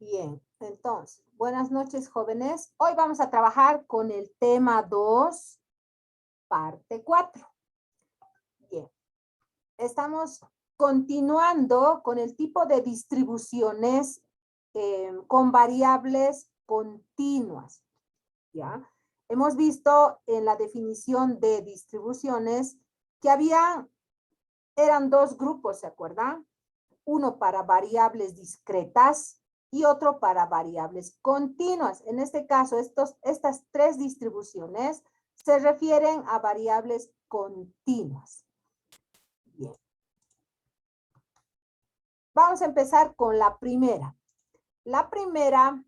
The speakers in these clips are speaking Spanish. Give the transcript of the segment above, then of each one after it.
Bien, entonces, buenas noches, jóvenes. Hoy vamos a trabajar con el tema 2, parte 4. Bien, estamos continuando con el tipo de distribuciones con variables continuas, ¿ya? Hemos visto en la definición de distribuciones que eran dos grupos, ¿se acuerdan? Uno para variables discretas y otro para variables continuas. En este caso, estas tres distribuciones se refieren a variables continuas. Bien. Vamos a empezar con la primera. La primera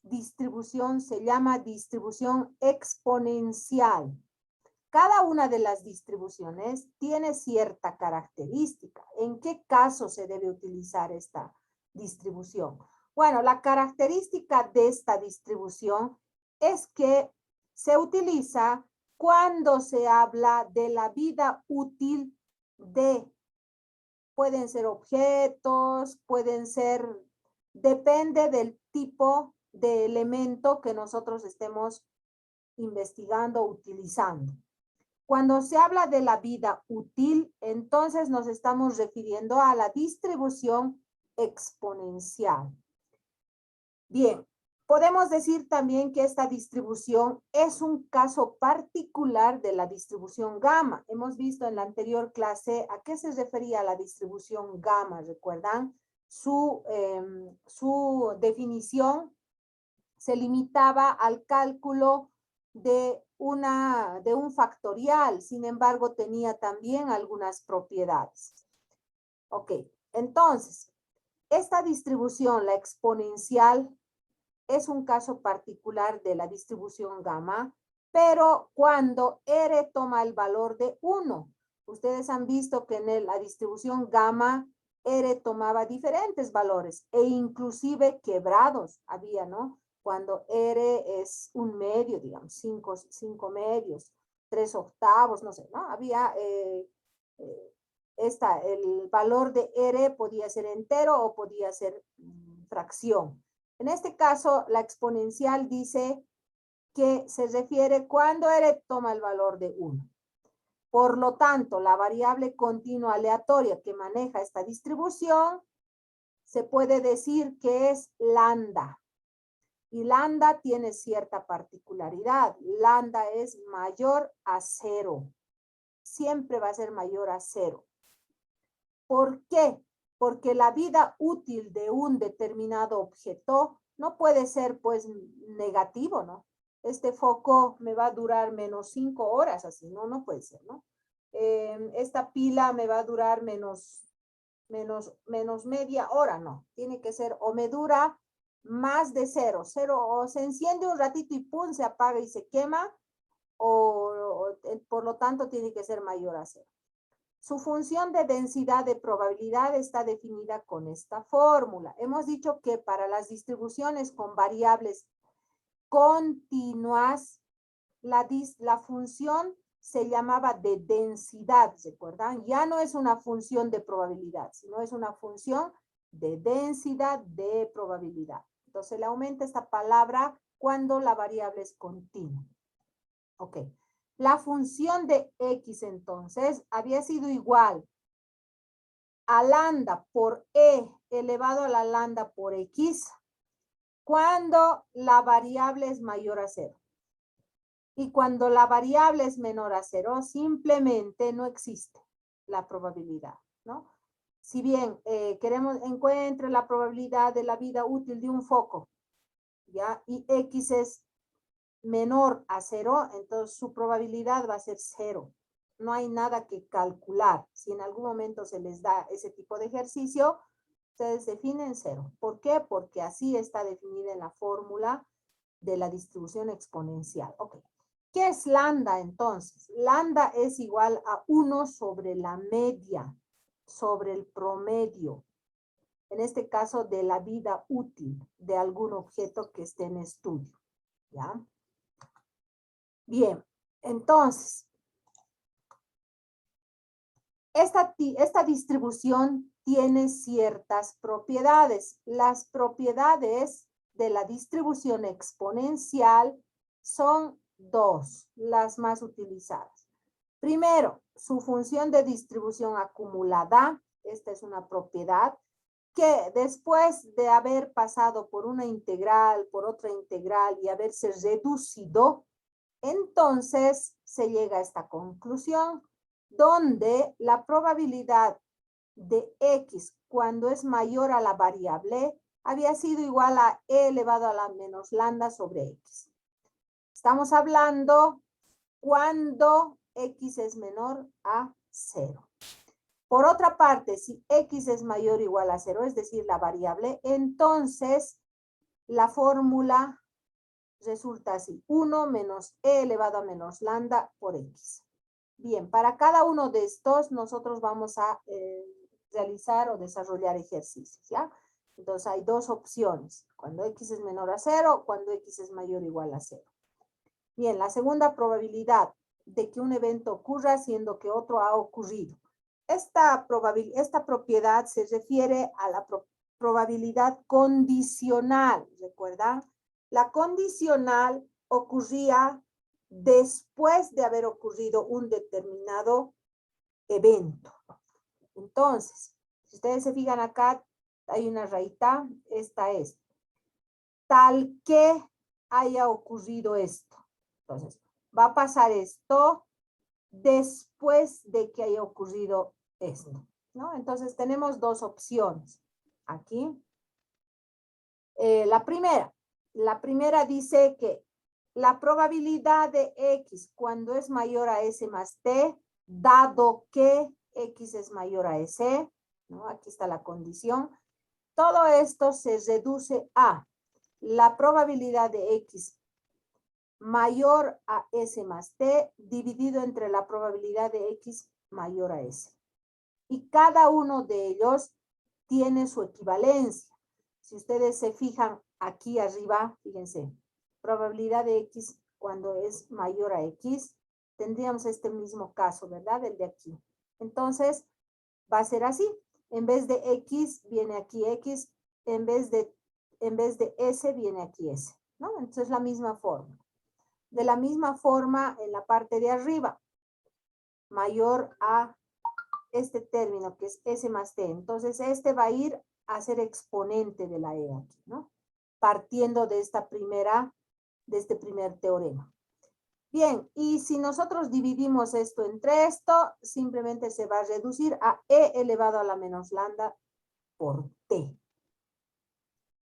distribución se llama distribución exponencial. Cada una de las distribuciones tiene cierta característica. ¿En qué caso se debe utilizar esta distribución? Bueno, la característica de esta distribución es que se utiliza cuando se habla de la vida útil pueden ser objetos, depende del tipo de elemento que nosotros estemos investigando o utilizando. Cuando se habla de la vida útil, entonces nos estamos refiriendo a la distribución exponencial. Bien, podemos decir también que esta distribución es un caso particular de la distribución gamma. Hemos visto en la anterior clase a qué se refería la distribución gamma, ¿recuerdan? Su definición se limitaba al cálculo de un factorial, sin embargo, tenía también algunas propiedades. Ok, entonces, esta distribución, la exponencial, es un caso particular de la distribución gamma, pero cuando R toma el valor de 1. Ustedes han visto que en la distribución gamma, R tomaba diferentes valores e inclusive quebrados había, ¿no? Cuando R es un medio, digamos, 5 medios, 3 octavos, no sé, ¿no? Había el valor de R podía ser entero o podía ser fracción. En este caso, la exponencial dice que se refiere cuando R toma el valor de 1. Por lo tanto, la variable continua aleatoria que maneja esta distribución se puede decir que es lambda. Y lambda tiene cierta particularidad. Lambda es mayor a 0. Siempre va a ser mayor a 0. ¿Por qué? Porque la vida útil de un determinado objeto no puede ser, pues, negativo, ¿no? Este foco me va a durar menos 5 horas, así, ¿no? No puede ser, ¿no? Esta pila me va a durar menos media hora, no. Tiene que ser, o me dura más de 0, o se enciende un ratito y pum, se apaga y se quema, o por lo tanto tiene que ser mayor a 0. Su función de densidad de probabilidad está definida con esta fórmula. Hemos dicho que para las distribuciones con variables continuas, la función se llamaba de densidad, ¿recuerdan? Ya no es una función de probabilidad, sino es una función de densidad de probabilidad. Entonces le aumenta esta palabra cuando la variable es continua. Ok. La función de X entonces había sido igual a lambda por E elevado a la lambda por X cuando la variable es mayor a 0. Y cuando la variable es menor a 0, simplemente no existe la probabilidad, ¿no? Si bien encuentre la probabilidad de la vida útil de un foco, ¿ya? Y X es menor a 0, entonces su probabilidad va a ser 0. No hay nada que calcular. Si en algún momento se les da ese tipo de ejercicio, ustedes definen 0. ¿Por qué? Porque así está definida en la fórmula de la distribución exponencial. Ok. ¿Qué es lambda entonces? Lambda es igual a 1 sobre la media, sobre el promedio. En este caso, de la vida útil de algún objeto que esté en estudio. ¿Ya? Bien, entonces, esta distribución tiene ciertas propiedades. Las propiedades de la distribución exponencial son dos, las más utilizadas. Primero, su función de distribución acumulada. Esta es una propiedad que después de haber pasado por una integral, por otra integral y haberse reducido, entonces se llega a esta conclusión donde la probabilidad de x cuando es mayor a la variable había sido igual a e elevado a la menos lambda sobre x. Estamos hablando cuando x es menor a 0. Por otra parte, si x es mayor o igual a 0, es decir, la variable, entonces la fórmula resulta así, 1 menos e elevado a menos lambda por x. Bien, para cada uno de estos nosotros vamos a realizar o desarrollar ejercicios, ¿ya? Entonces hay dos opciones, cuando x es menor a 0, cuando x es mayor o igual a 0. Bien, la segunda probabilidad de que un evento ocurra siendo que otro ha ocurrido. Esta propiedad se refiere a la probabilidad condicional, ¿recuerdan? La condicional ocurría después de haber ocurrido un determinado evento. Entonces, si ustedes se fijan acá, hay una rayita, esta es, tal que haya ocurrido esto. Entonces, va a pasar esto después de que haya ocurrido esto, ¿no? Entonces, tenemos dos opciones aquí. La primera dice que la probabilidad de x cuando es mayor a s más t, dado que x es mayor a s, ¿no? Aquí está la condición. Todo esto se reduce a la probabilidad de x mayor a s más t dividido entre la probabilidad de x mayor a s. Y cada uno de ellos tiene su equivalencia. Si ustedes se fijan aquí arriba, fíjense, probabilidad de x cuando es mayor a x, tendríamos este mismo caso, ¿verdad? El de aquí. Entonces, va a ser así. En vez de x, viene aquí x. En vez de s, viene aquí s, ¿no? Entonces, es la misma forma. De la misma forma, en la parte de arriba, mayor a este término, que es s más t. Entonces, este va a ir a ser exponente de la e aquí, ¿no? Partiendo de este primer teorema. Bien, y si nosotros dividimos esto entre esto, simplemente se va a reducir a e elevado a la menos lambda por t.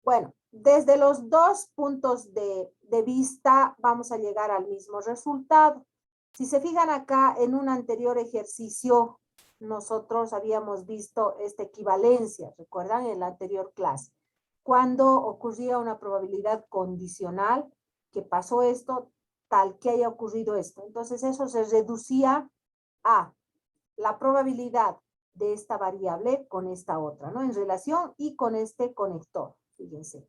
Bueno, desde los dos puntos de vista vamos a llegar al mismo resultado. Si se fijan acá en un anterior ejercicio, nosotros habíamos visto esta equivalencia, ¿recuerdan? En la anterior clase. Cuando ocurría una probabilidad condicional, que pasó esto, tal que haya ocurrido esto. Entonces eso se reducía a la probabilidad de esta variable con esta otra, ¿no? En relación y con este conector, fíjense.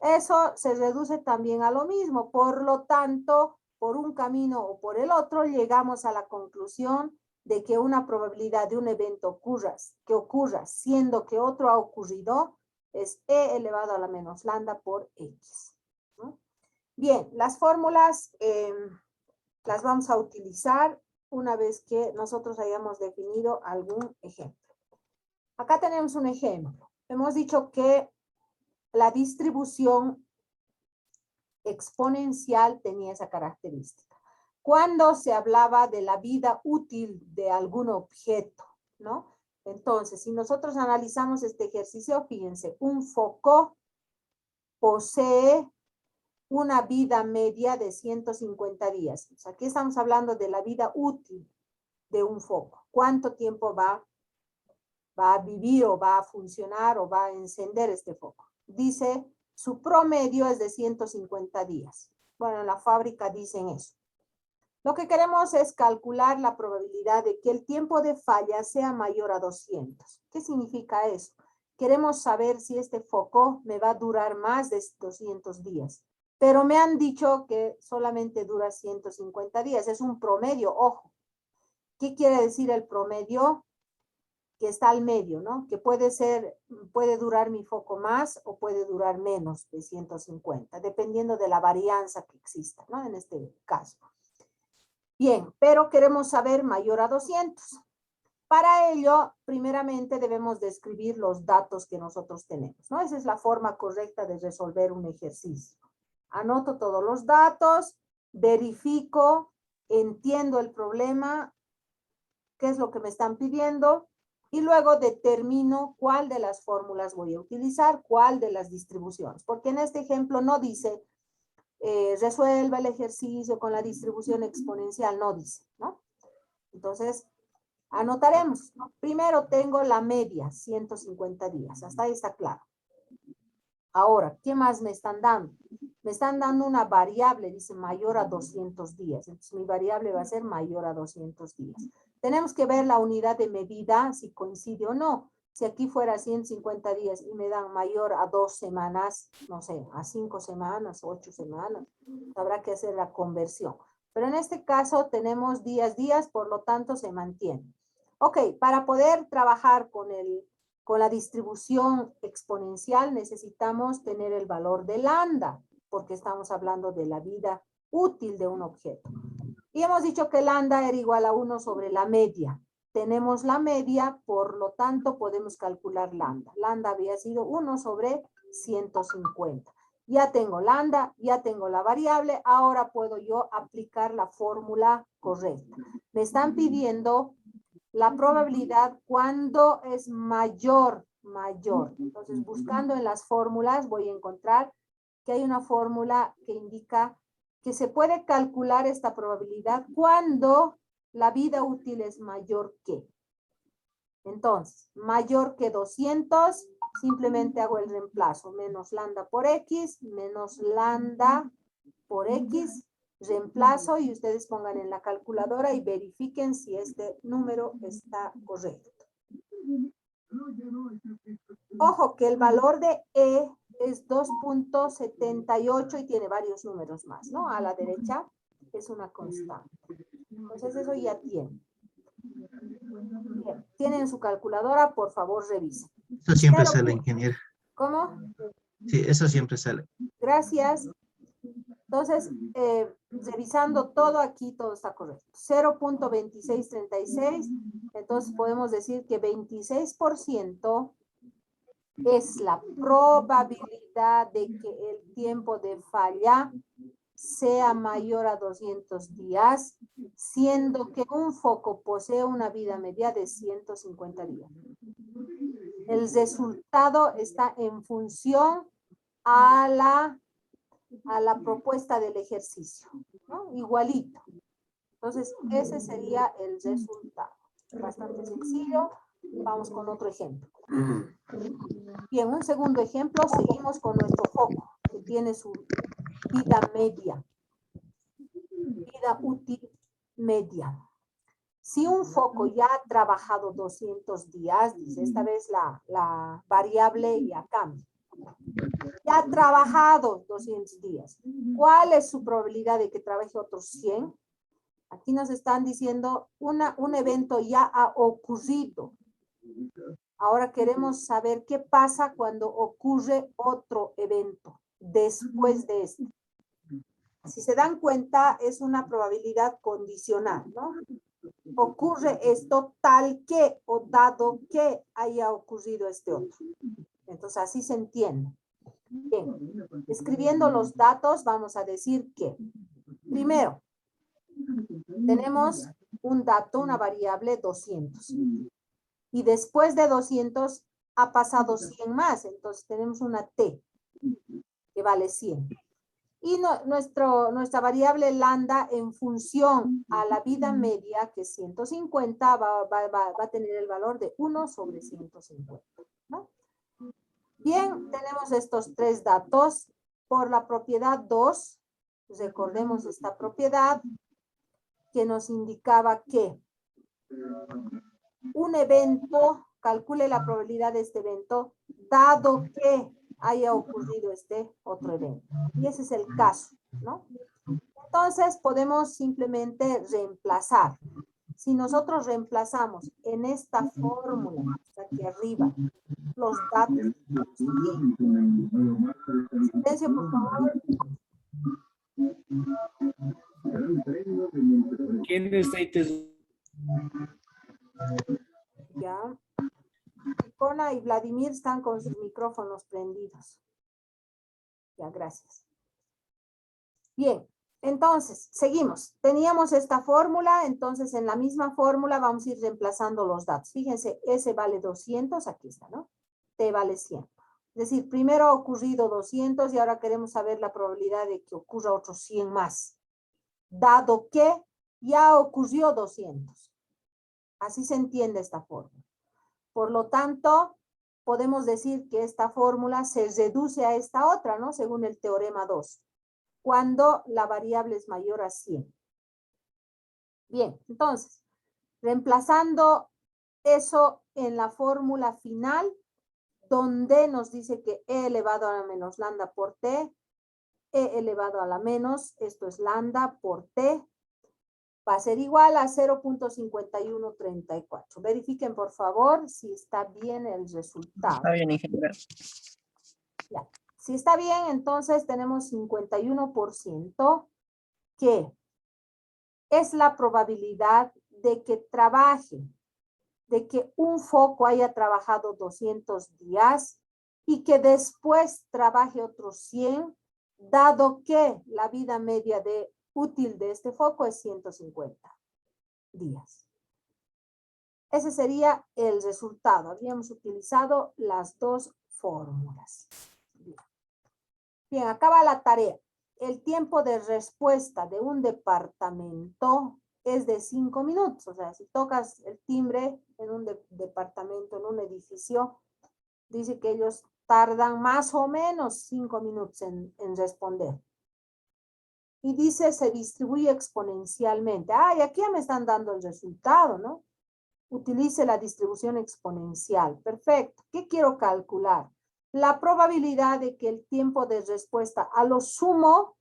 Eso se reduce también a lo mismo. Por lo tanto, por un camino o por el otro, llegamos a la conclusión de que una probabilidad de un evento que ocurra siendo que otro ha ocurrido es e elevado a la menos lambda por x, ¿no? Bien, las fórmulas las vamos a utilizar una vez que nosotros hayamos definido algún ejemplo. Acá tenemos un ejemplo. Hemos dicho que la distribución exponencial tenía esa característica. Cuando se hablaba de la vida útil de algún objeto, ¿no? Entonces, si nosotros analizamos este ejercicio, fíjense, un foco posee una vida media de 150 días. O sea, aquí estamos hablando de la vida útil de un foco. ¿Cuánto tiempo va a vivir o va a funcionar o va a encender este foco? Dice, su promedio es de 150 días. Bueno, en la fábrica dicen eso. Lo que queremos es calcular la probabilidad de que el tiempo de falla sea mayor a 200. ¿Qué significa eso? Queremos saber si este foco me va a durar más de 200 días. Pero me han dicho que solamente dura 150 días. Es un promedio, ojo. ¿Qué quiere decir el promedio? que está al medio, ¿no? Que puede durar mi foco más o puede durar menos de 150, dependiendo de la varianza que exista, ¿no? En este caso. Bien, pero queremos saber mayor a 200. Para ello, primeramente debemos describir los datos que nosotros tenemos, ¿no? Esa es la forma correcta de resolver un ejercicio. Anoto todos los datos, verifico, entiendo el problema, qué es lo que me están pidiendo, y luego determino cuál de las fórmulas voy a utilizar, cuál de las distribuciones. Porque en este ejemplo no dice, resuelva el ejercicio con la distribución exponencial, no dice, ¿no? Entonces, anotaremos, ¿no? Primero tengo la media, 150 días. Hasta ahí está claro. Ahora, ¿qué más me están dando? Me están dando una variable, dice mayor a 200 días. Entonces, mi variable va a ser mayor a 200 días. Tenemos que ver la unidad de medida, si coincide o no. Si aquí fuera 150 días y me dan mayor a 2 semanas, no sé, a 5 semanas, 8 semanas, habrá que hacer la conversión. Pero en este caso tenemos días, por lo tanto se mantiene. Ok, para poder trabajar con la distribución exponencial necesitamos tener el valor de lambda, porque estamos hablando de la vida útil de un objeto. Y hemos dicho que lambda era igual a 1 sobre la media. Tenemos la media, por lo tanto podemos calcular lambda. Lambda había sido 1 sobre 150. Ya tengo lambda, ya tengo la variable, ahora puedo yo aplicar la fórmula correcta. Me están pidiendo la probabilidad cuando es mayor. Entonces, buscando en las fórmulas, voy a encontrar que hay una fórmula que indica que se puede calcular esta probabilidad cuando la vida útil es mayor que. Entonces, mayor que 200, simplemente hago el reemplazo. Menos lambda por x, menos lambda por x, reemplazo y ustedes pongan en la calculadora y verifiquen si este número está correcto. Ojo que el valor de E es 2.78 y tiene varios números más, ¿no? A la derecha es una constante. Entonces eso ya tiene. Bien, tienen su calculadora, por favor revisen. Eso siempre sale, ingeniero. ¿Cómo? Sí, eso siempre sale. Gracias. Entonces, revisando todo aquí, todo está correcto. 0.2636, entonces podemos decir que 26% es la probabilidad de que el tiempo de falla sea mayor a 200 días, siendo que un foco posee una vida media de 150 días. El resultado está en función a la propuesta del ejercicio, ¿no? Igualito. Entonces, ese sería el resultado. Bastante sencillo. Vamos con otro ejemplo. Bien, un segundo ejemplo. Seguimos con nuestro foco, que tiene su vida media. Vida útil media. Si un foco ya ha trabajado 200 días, dice, esta vez la variable ya cambia. Ya ha trabajado 200 días. ¿Cuál es su probabilidad de que trabaje otros 100? Aquí nos están diciendo un evento ya ha ocurrido. Ahora queremos saber qué pasa cuando ocurre otro evento después de este. Si se dan cuenta, es una probabilidad condicional, ¿no? Ocurre esto tal que o dado que haya ocurrido este otro. Entonces así se entiende. Bien, escribiendo los datos vamos a decir que, primero, tenemos un dato, una variable 200. Y después de 200 ha pasado 100 más, entonces tenemos una T que vale 100. Y nuestra variable lambda en función a la vida media, que es 150, va a tener el valor de 1 sobre 150, ¿no? Bien, tenemos estos tres datos. Por la propiedad 2, recordemos esta propiedad que nos indicaba que un evento, calcule la probabilidad de este evento, dado que haya ocurrido este otro evento. Y ese es el caso, ¿no? Entonces podemos simplemente reemplazar. Si nosotros reemplazamos en esta fórmula, hasta aquí arriba, los datos, silencio por favor. ¿Quién está ahí? Ya. Icona y Vladimir están con sus micrófonos prendidos. Ya, gracias. Bien, entonces, seguimos. Teníamos esta fórmula, entonces en la misma fórmula vamos a ir reemplazando los datos. Fíjense, S vale 200, aquí está, ¿no? T vale 100. Es decir, primero ha ocurrido 200 y ahora queremos saber la probabilidad de que ocurra otros 100 más. Dado que ya ocurrió 200. Así se entiende esta fórmula. Por lo tanto, podemos decir que esta fórmula se reduce a esta otra, ¿no? Según el teorema 2, cuando la variable es mayor a 100. Bien, entonces, reemplazando eso en la fórmula final, donde nos dice que e elevado a la menos lambda por t, e elevado a la menos, esto es lambda por t, va a ser igual a 0.5134. Verifiquen, por favor, si está bien el resultado. Está bien, ingeniero. Ya. Si está bien, entonces tenemos 51% que es la probabilidad de que trabaje, de que un foco haya trabajado 200 días y que después trabaje otros 100, dado que la vida media útil de este foco es 150 días. Ese sería el resultado. Habíamos utilizado las dos fórmulas. Bien, acá va la tarea. El tiempo de respuesta de un departamento es de 5 minutos. O sea, si tocas el timbre en un departamento, en un edificio, dice que ellos tardan más o menos 5 minutos en responder. Y dice, se distribuye exponencialmente. Y aquí ya me están dando el resultado, ¿no? Utilice la distribución exponencial. Perfecto. ¿Qué quiero calcular? La probabilidad de que el tiempo de respuesta a lo sumo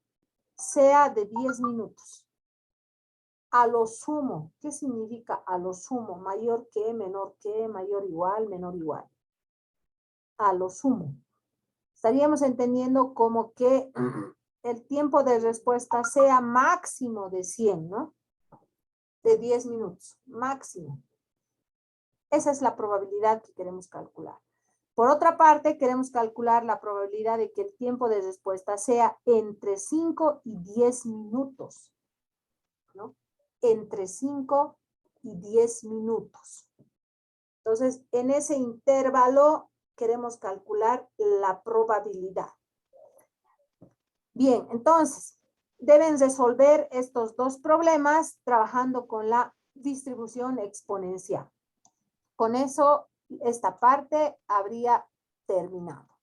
sea de 10 minutos. A lo sumo. ¿Qué significa a lo sumo? Mayor que, menor que, mayor igual, menor igual. A lo sumo. Estaríamos entendiendo como que el tiempo de respuesta sea máximo de 100, ¿no? De 10 minutos, máximo. Esa es la probabilidad que queremos calcular. Por otra parte, queremos calcular la probabilidad de que el tiempo de respuesta sea entre 5 y 10 minutos, ¿no? Entre 5 y 10 minutos. Entonces, en ese intervalo queremos calcular la probabilidad. Bien, entonces, deben resolver estos dos problemas trabajando con la distribución exponencial. Con eso, esta parte habría terminado.